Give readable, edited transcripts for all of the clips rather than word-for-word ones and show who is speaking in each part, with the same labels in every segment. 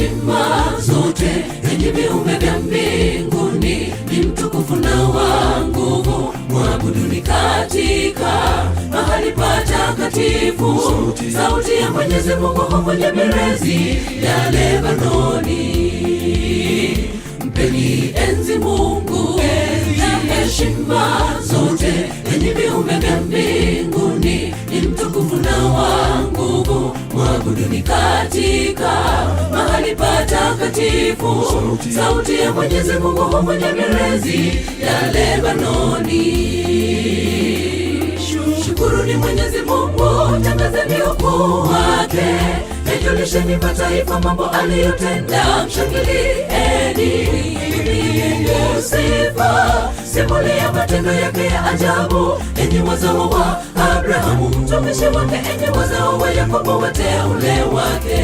Speaker 1: heshima zote, enyi viumbe vya mbinguni, ni mtukufu na wa nguvu, mwabuduni katika mahali patakatifu. Sauti ya Mwenyezi Mungu huvunja mierezi ya Lebanoni. Mpeni enzi Mungu na heshima zote, enyi viumbe vya mbinguni, ni mtukufu na wa nguvu, mwabuduni katika mahali patakatifu. Sauti ya Mwenyezi Mungu huvunja mierezi ya Lebanoni. Shukuruni Mwenyezi Mungu, tangazeni ukuu wake, yajulisheni mataifa mambo aliyotenda. Mshangilieni, mpigeni sifa, simulia matendo yake ya ajabu, enyi wazao wa Abrahamu mtumishi wake, enyi wazao wa Yakobo wateule wake.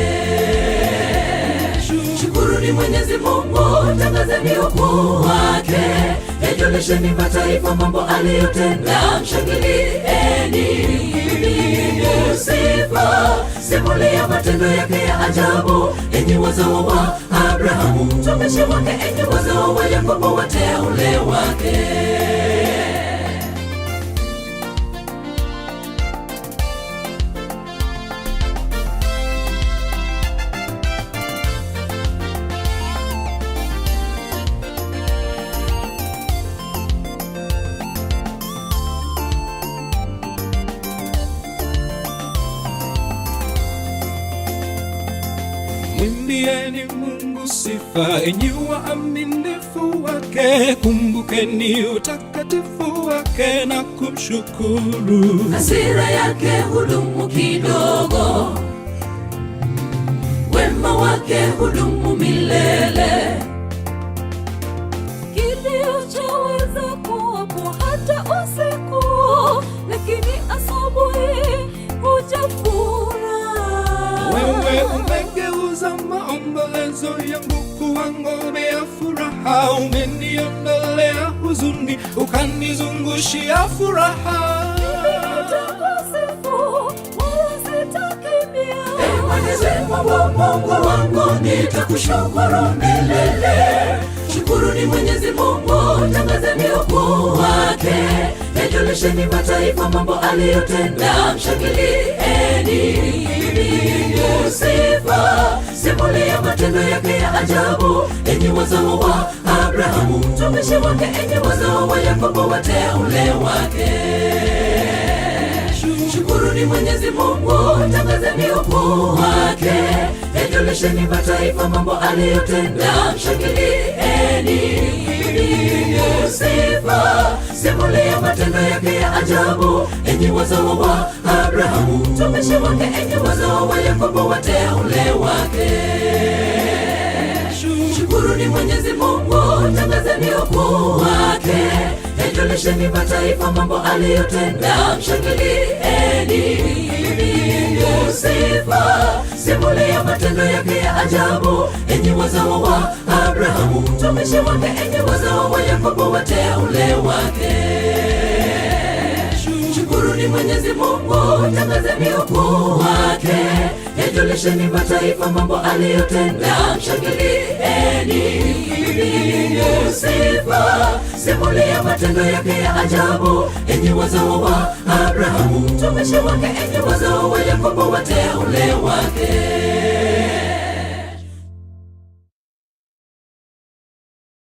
Speaker 1: Shukuruni Mwenyezi Mungu, tangazeni ukuu wake, yajulisheni mataifa mambo aliyotenda. Mshangilieni, mpigeni sifa, simulia matendo yake ya ajabu, enyi wazao wa Abrahamu mtumishi wake, enyi wazao wa Yakobo wateule wake.
Speaker 2: Mwimbieni Mungu sifa, enyi waaminifu wake, kumbukeni utakatifu wake na kumshukuru.
Speaker 1: Hasira yake hudumu kidogo, wema wake hudumu milele.
Speaker 3: Kilio chaweza kuwapo hata usiku, lakini asubuhi huja furaha.
Speaker 2: Wewe umegeuza maombolezo yangu kuwa ngome ya furaha, umeniondolea huzuni, ukanizungushia furaha.
Speaker 1: Mwenyezi Mungu wangu, nitakushukuru milele. Shukuruni Mwenyezi Mungu, tangazeni ukuu wake, yajulisheni mataifa mambo aliyotenda. Mshangilieni, mpigeni sifa, simulia matendo yake ya ajabu, enyi wazao wa Abrahamu mtumishi wake, enyi wazao wa Yakobo wateule wake. Shukuruni Mwenyezi Mungu, tangazeni ukuu wake, yajulisheni mataifa mambo aliyotenda. Mshangilieni, mpigeni sifa, simulia matendo yake ya ajabu, enyi wazao wa Abrahamu mtumishi wake, enyi wazao wa Yakobo wateule wake. Shukuruni Mwenyezi Mungu, tangazeni ukuu wake, yajulisheni mataifa mambo aliyotenda. Mshangilieni, mpigeni sifa, simulia matendo yake ya ajabu, enyi wazao wa Abrahamu mtumishi wake, enyi wazao wa Yakobo wateule wake. Shukuruni Mwenyezi Mungu, tangazeni ukuu wake, yajulisheni mataifa mambo aliyotenda. Mshangilieni, mpigeni sifa, simulia matendo yake ya ajabu, enyi wazao wa Abrahamu mtumishi wake, enyi wazao wa Yakobo wateule wake.